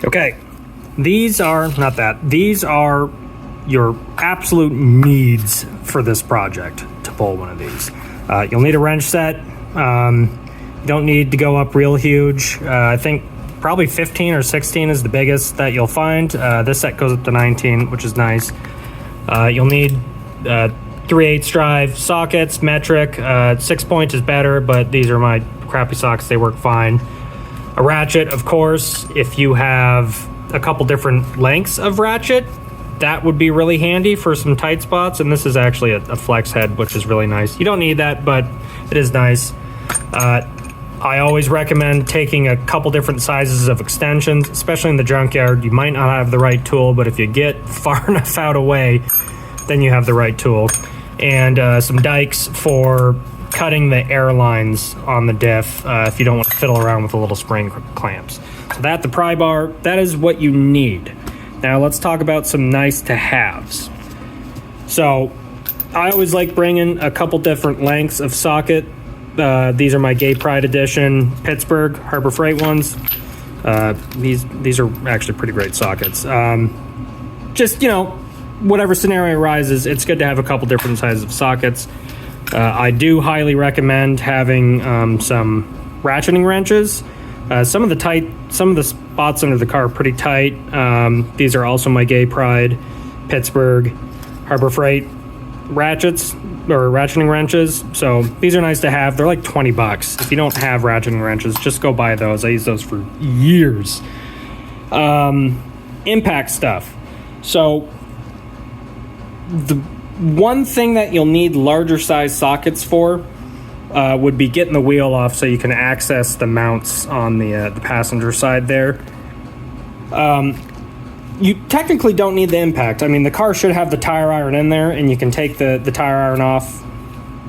Okay, these are your absolute needs for this project to pull one of these. You'll need a wrench set. You don't need to go up real huge. I think probably 15 or 16 is the biggest that you'll find. This set goes up to 19, which is nice. You'll need 3/8 drive sockets, metric. 6-point is better, but these are my crappy sockets. They work fine. A ratchet, of course. If you have a couple different lengths of ratchet, that would be really handy for some tight spots. And this is actually a flex head, which is really nice. You don't need that, but it is nice. I always recommend taking a couple different sizes of extensions, especially in the junkyard. You might not have the right tool, but if you get far enough out away, then you have the right tool. And some dikes for cutting the air lines on the diff if you don't want to fiddle around with the little spring clamps. So the pry bar, that is what you need. Now let's talk about some nice to haves. So I always like bringing a couple different lengths of socket. These are my Gay Pride Edition Pittsburgh Harbor Freight ones. These are actually pretty great sockets. Just, whatever scenario arises, it's good to have a couple different sizes of sockets. I do highly recommend having some ratcheting wrenches. Some of the spots under the car are pretty tight. These are also my Gay Pride Pittsburgh Harbor Freight ratchets or ratcheting wrenches. So these are nice to have. They're like $20. If you don't have ratcheting wrenches, just go buy those. I use those for years. Impact stuff. So the one thing that you'll need larger size sockets for would be getting the wheel off so you can access the mounts on the passenger side there. You technically don't need the impact. I mean, the car should have the tire iron in there, and you can take the tire iron off,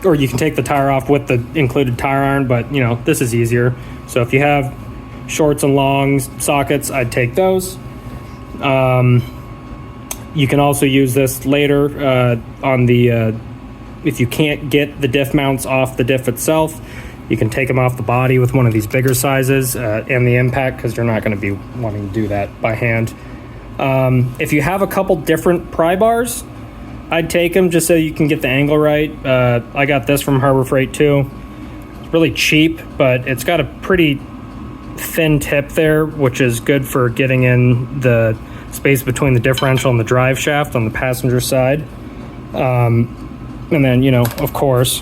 or you can take the tire off with the included tire iron, but, this is easier. So if you have shorts and longs sockets, I'd take those. You can also use this later on the, if you can't get the diff mounts off the diff itself, you can take them off the body with one of these bigger sizes and the impact, because you're not going to be wanting to do that by hand. If you have a couple different pry bars, I'd take them just so you can get the angle right. I got this from Harbor Freight too. It's really cheap, but it's got a pretty thin tip there, which is good for getting in the space between the differential and the drive shaft on the passenger side. And then, of course,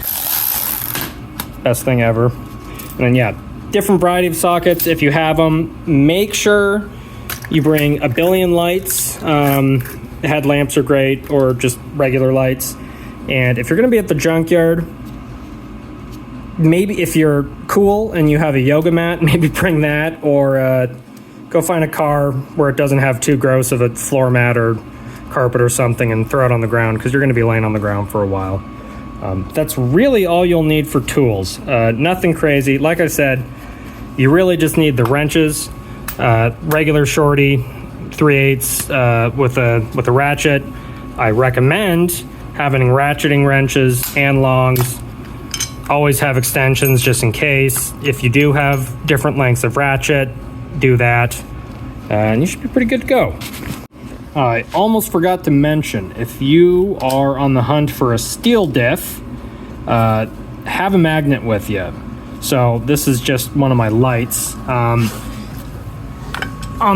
best thing ever. And then, different variety of sockets. If you have them, make sure you bring a billion lights. Headlamps are great, or just regular lights. And if you're going to be at the junkyard, maybe if you're cool and you have a yoga mat, maybe bring that, or go find a car where it doesn't have too gross of a floor mat or carpet or something and throw it on the ground, because you're going to be laying on the ground for a while. That's really all you'll need for tools. Nothing crazy. Like I said, you really just need the wrenches, regular shorty, 3/8 with a ratchet. I recommend having ratcheting wrenches and longs. Always have extensions just in case. If you do have different lengths of ratchet, do that, and you should be pretty good to go. I almost forgot to mention, if you are on the hunt for a steel diff, have a magnet with you. So this is just one of my lights. On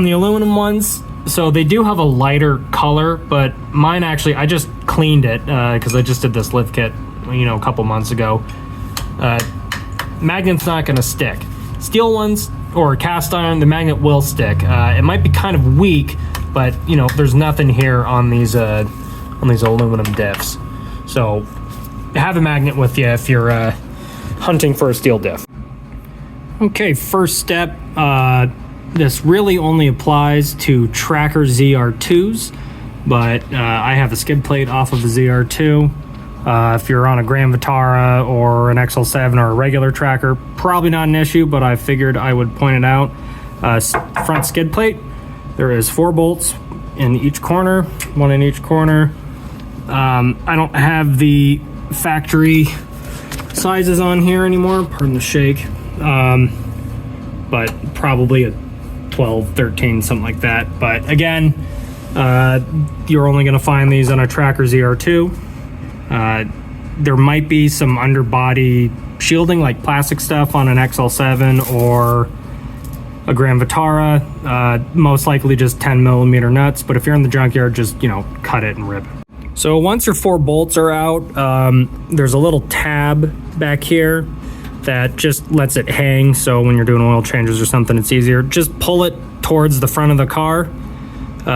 the aluminum ones, so they do have a lighter color, but mine actually, I just cleaned it because I just did this lift kit, a couple months ago. Magnet's not going to stick. Steel ones or cast iron, the magnet will stick. It might be kind of weak, but there's nothing here on these aluminum diffs. So have a magnet with you if you're hunting for a steel diff. Okay, first step. This really only applies to Tracker ZR2s, but I have a skid plate off of a ZR2. If you're on a Grand Vitara or an XL7 or a regular Tracker, probably not an issue, but I figured I would point it out. Front skid plate, there is 4 bolts in each corner, 1 in each corner. I don't have the factory sizes on here anymore, pardon the shake, but probably a 12, 13, something like that. But again, you're only going to find these on a Tracker ZR2. There might be some underbody shielding, like plastic stuff on an XL7 or a Grand Vitara. Most likely just 10mm nuts, but if you're in the junkyard, just, you know, cut it and rip it. So once your 4 bolts are out, there's a little tab back here that just lets it hang, so when you're doing oil changes or something, it's easier. Just pull it towards the front of the car,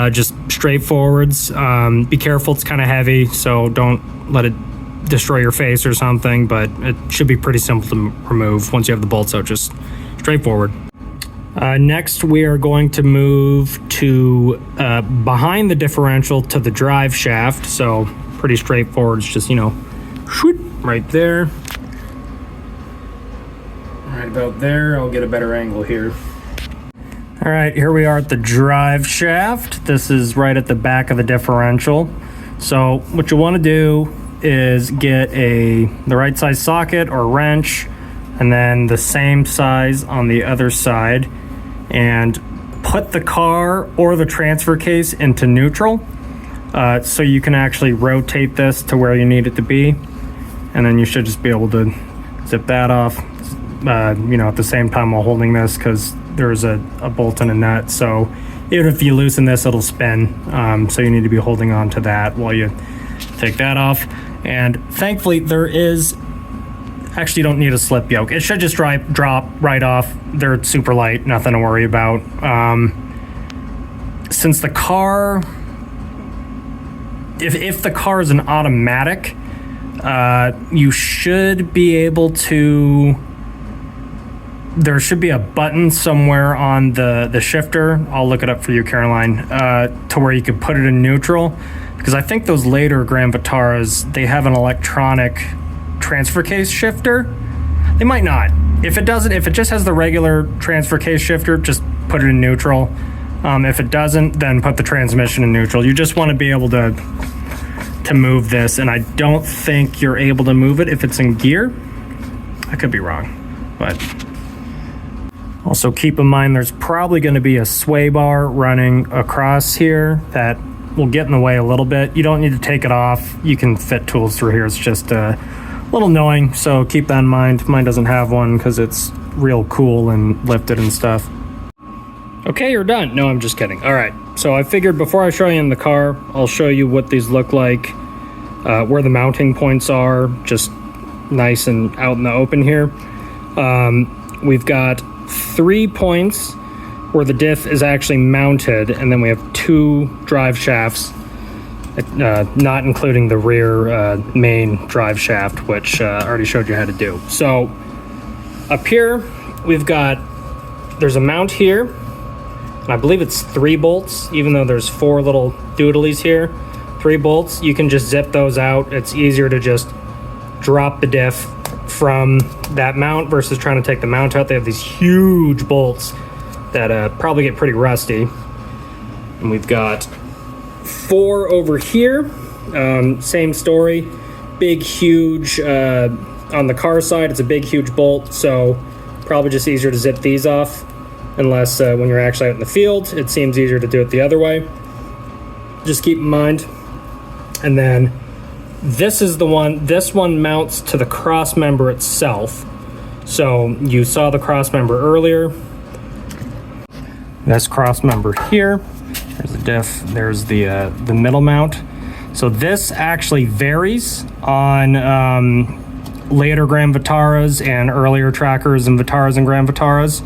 just straight forwards. Be careful, it's kind of heavy, so don't let it destroy your face or something, but it should be pretty simple to remove once you have the bolts out, just straightforward. Next, we are going to move to behind the differential to the drive shaft. So pretty straightforward. It's just, you know, right there. Right about there. I'll get a better angle here. All right, here we are at the drive shaft. This is right at the back of the differential. So what you want to do is get the right size socket or wrench, and then the same size on the other side, and put the car or the transfer case into neutral, so you can actually rotate this to where you need it to be, and then you should just be able to zip that off, you know, at the same time while holding this, because there's a bolt and a nut, so even if you loosen this, it'll spin, so you need to be holding on to that while you take that off. And thankfully there is, actually, you don't need a slip yoke. It should just drop right off. They're super light, nothing to worry about. Since the car, if the car is an automatic, you should be able to, there should be a button somewhere on the shifter. I'll look it up for you, Caroline, to where you could put it in neutral. Because I think those later Grand Vitaras, they have an electronic transfer case shifter. They might not. If it doesn't, if it just has the regular transfer case shifter, just put it in neutral. If it doesn't, then put the transmission in neutral. You just want to be able to move this, and I don't think you're able to move it if it's in gear. I could be wrong, but also keep in mind there's probably going to be a sway bar running across here that will get in the way a little bit. You don't need to take it off. You can fit tools through here. It's just a little annoying, so keep that in mind. Mine doesn't have one because it's real cool and lifted and stuff. Okay, you're done. No, I'm just kidding. All right, so I figured before I show you in the car, I'll show you what these look like, where the mounting points are, just nice and out in the open here. We've got 3 points where the diff is actually mounted, and then we have 2 drive shafts, not including the rear main drive shaft, which I already showed you how to do. So up here, there's a mount here, and I believe it's 3 bolts, even though there's 4 little doodlies here. 3 bolts, you can just zip those out. It's easier to just drop the diff from that mount versus trying to take the mount out. They have these huge bolts that probably get pretty rusty. And we've got 4 over here. Same story. Big, huge, on the car side, it's a big, huge bolt, so probably just easier to zip these off, unless when you're actually out in the field, it seems easier to do it the other way. Just keep in mind. And then this is the one, this one mounts to the cross member itself. So you saw the cross member earlier. This cross member here, there's the diff, there's the middle mount. So this actually varies on later Grand Vitaras and earlier Trackers and Vitaras and Grand Vitaras.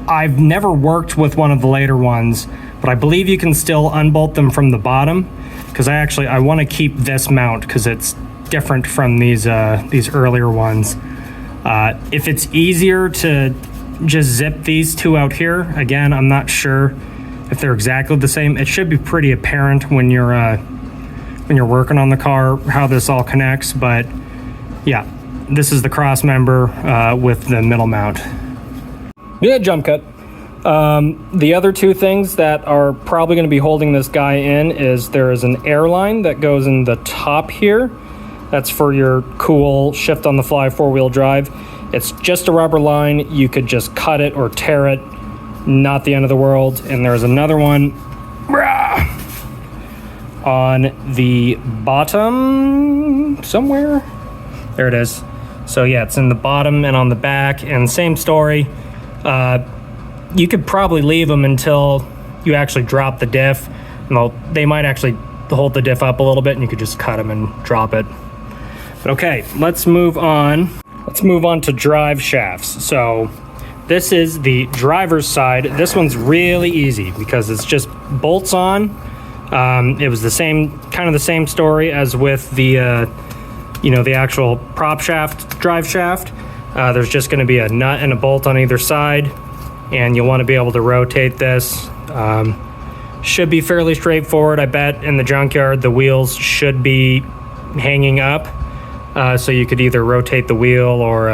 I've never worked with one of the later ones, but I believe you can still unbolt them from the bottom, because I want to keep this mount because it's different from these earlier ones. If it's easier to just zip these 2 out here, again, I'm not sure if they're exactly the same. It should be pretty apparent when you're working on the car how this all connects, but yeah, this is the cross member with the middle mount. Yeah, jump cut. The other 2 things that are probably going to be holding this guy in is there is an air line that goes in the top here. That's for your cool shift on the fly 4-wheel drive. It's just a rubber line. You could just cut it or tear it. Not the end of the world. And there's another one on the bottom somewhere. There it is. So yeah, it's in the bottom and on the back, and same story. You could probably leave them until you actually drop the diff. They might actually hold the diff up a little bit, and you could just cut them and drop it. But okay, let's move on. Let's move on to drive shafts. So this is the driver's side. This one's really easy because it's just bolts on. It was kind of the same story as with the, the actual prop shaft, drive shaft. There's just going to be a nut and a bolt on either side, and you'll want to be able to rotate this. Should be fairly straightforward. I bet in the junkyard the wheels should be hanging up, so you could either rotate the wheel or,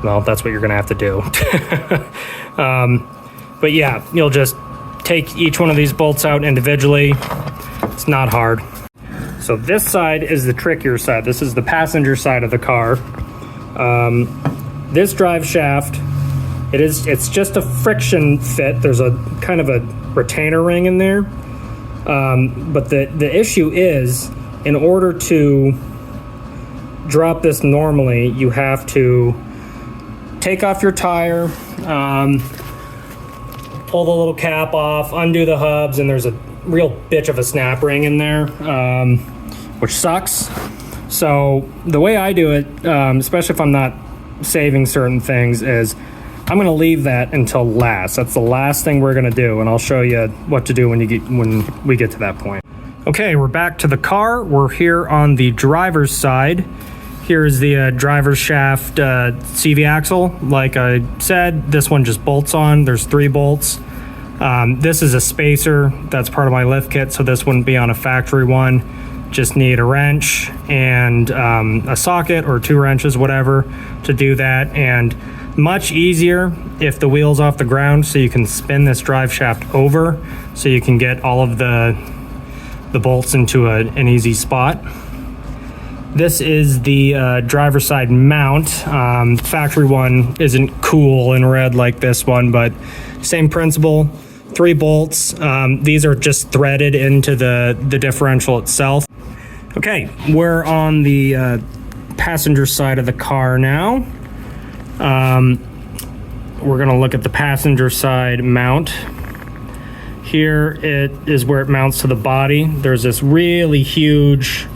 well, that's what you're going to have to do. But yeah, you'll just take each one of these bolts out individually. It's not hard. So this side is the trickier side. This is the passenger side of the car. This drive shaft, it's just a friction fit. There's a kind of a retainer ring in there. But the issue is, in order to drop this normally, you have to take off your tire, pull the little cap off, undo the hubs, and there's a real bitch of a snap ring in there, which sucks. So the way I do it, especially if I'm not saving certain things, is I'm going to leave that until last. That's the last thing we're going to do, and I'll show you what to do when we get to that point. Okay, we're back to the car. We're here on the driver's side. Here's the driver's shaft CV axle. Like I said, this one just bolts on. There's 3 bolts. This is a spacer. That's part of my lift kit, so this wouldn't be on a factory one. Just need a wrench and a socket or 2 wrenches, whatever, to do that. And much easier if the wheel's off the ground, so you can spin this drive shaft over so you can get all of the bolts into an easy spot. This is the driver's side mount. Factory one isn't cool and red like this one, but same principle. 3 bolts. These are just threaded into the differential itself. Okay, we're on the passenger side of the car now. We're gonna look at the passenger side mount. Here it is where it mounts to the body. There's this really huge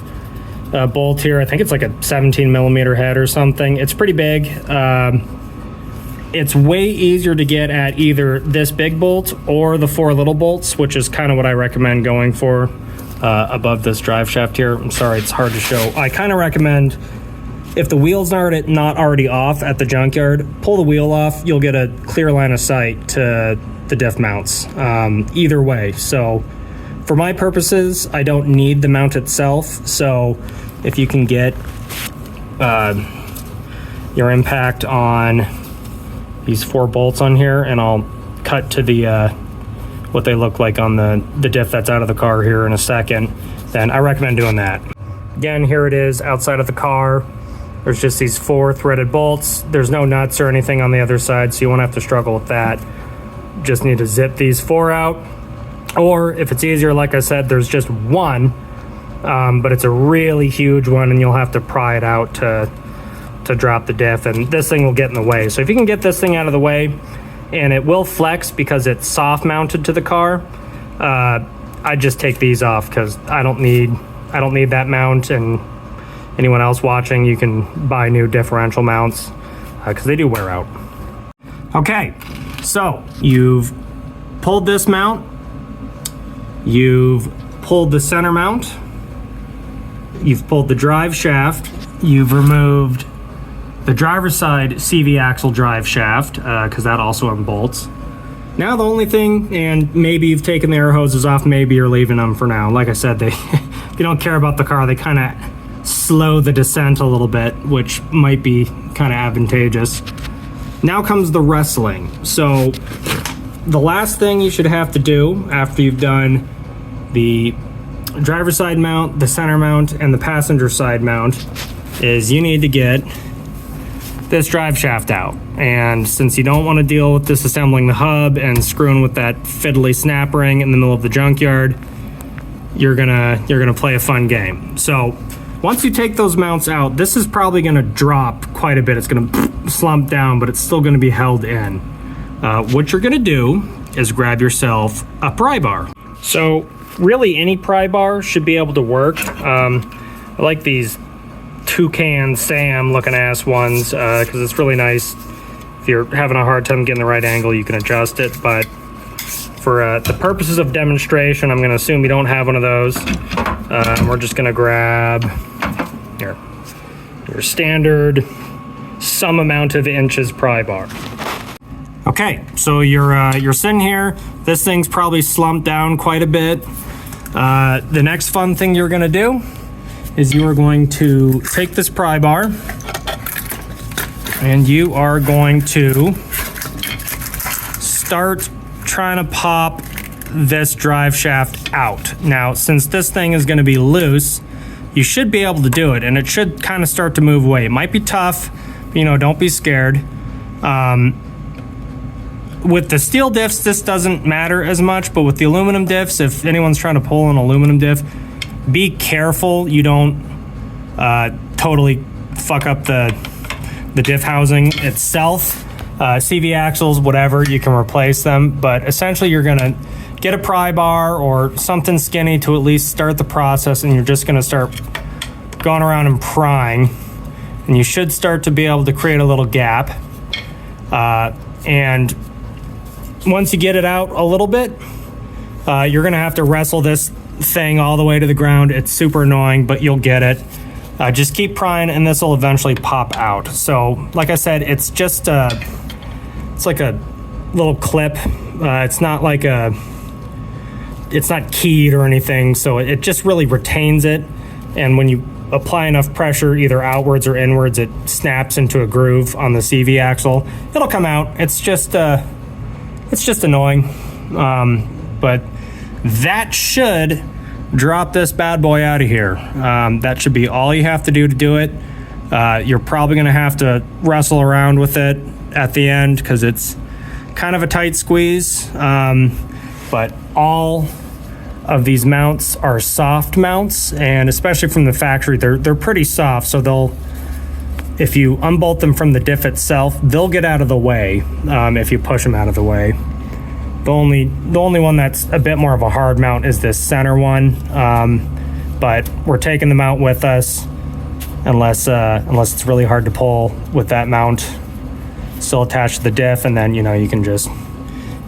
bolt here. I think it's like a 17 millimeter head or something. It's pretty big. It's way easier to get at either this big bolt or the 4 little bolts, which is kind of what I recommend going for above this drive shaft here. I'm sorry, it's hard to show. I kind of recommend, if the wheel's not already off at the junkyard, pull the wheel off. You'll get a clear line of sight to the diff mounts either way. So for my purposes, I don't need the mount itself. So if you can get your impact on these 4 bolts on here, and I'll cut to the what they look like on the diff that's out of the car here in a second, then I recommend doing that. Again, here it is outside of the car. There's just these 4 threaded bolts. There's no nuts or anything on the other side, so you won't have to struggle with that. Just need to zip these 4 out. Or if it's easier, like I said, there's just one, but it's a really huge one, and you'll have to pry it out to drop the diff, and this thing will get in the way. So if you can get this thing out of the way, and it will flex because it's soft mounted to the car, I just take these off because I don't need that mount. And anyone else watching, you can buy new differential mounts because they do wear out. Okay, so you've pulled this mount, you've pulled the center mount, you've pulled the drive shaft, you've removed the driver's side CV axle drive shaft, because that also unbolts. Now the only thing, and maybe you've taken the air hoses off, maybe you're leaving them for now. Like I said, if you don't care about the car, they kind of slow the descent a little bit, which might be kind of advantageous. Now comes the wrestling. So the last thing you should have to do after you've done the driver's side mount, the center mount, and the passenger side mount is you need to get this drive shaft out. And since you don't want to deal with disassembling the hub and screwing with that fiddly snap ring in the middle of the junkyard, you're gonna play a fun game. So once you take those mounts out, this is probably gonna drop quite a bit. It's gonna slump down, but it's still gonna be held in. What you're gonna do is grab yourself a pry bar. So really any pry bar should be able to work. I like these Toucan Sam looking ass ones because it's really nice. If you're having a hard time getting the right angle, you can adjust it. But for the purposes of demonstration, I'm going to assume you don't have one of those. We're just going to grab your standard some amount of inches pry bar. Okay, so you're sitting here. This thing's probably slumped down quite a bit. The next fun thing you're going to do is you are going to take this pry bar and you are going to start trying to pop this drive shaft out. Now, since this thing is going to be loose, you should be able to do it, and it should kind of start to move away. It might be tough, but, don't be scared. With the steel diffs, this doesn't matter as much, but with the aluminum diffs, if anyone's trying to pull an aluminum diff, be careful you don't totally fuck up the diff housing itself. CV axles, whatever, you can replace them, but essentially you're gonna get a pry bar or something skinny to at least start the process, and you're just gonna start going around and prying, and you should start to be able to create a little gap. And once you get it out a little bit, you're gonna have to wrestle this thing all the way to the ground. It's super annoying, but you'll get it. Just keep prying and this will eventually pop out. So like I said, it's just it's like a little clip. It's not like it's not keyed or anything, so it just really retains it, and when you apply enough pressure either outwards or inwards, it snaps into a groove on the CV axle. It'll come out. It's just annoying, but that should drop this bad boy out of here. That should be all you have to do it. You're probably going to have to wrestle around with it at the end because it's kind of a tight squeeze, but all of these mounts are soft mounts, and especially from the factory, they're pretty soft, so if you unbolt them from the diff itself, they'll get out of the way if you push them out of the way. The only one that's a bit more of a hard mount is this center one, but we're taking the mount with us unless it's really hard to pull with that mount still attached to the diff, and then you can just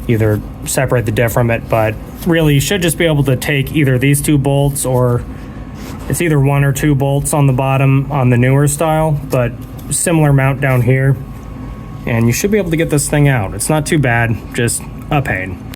either separate the diff from it. But really, you should just be able to take either these two bolts, or it's either one or two bolts on the bottom on the newer style, but similar mount down here, and you should be able to get this thing out. It's not too bad, just a pain.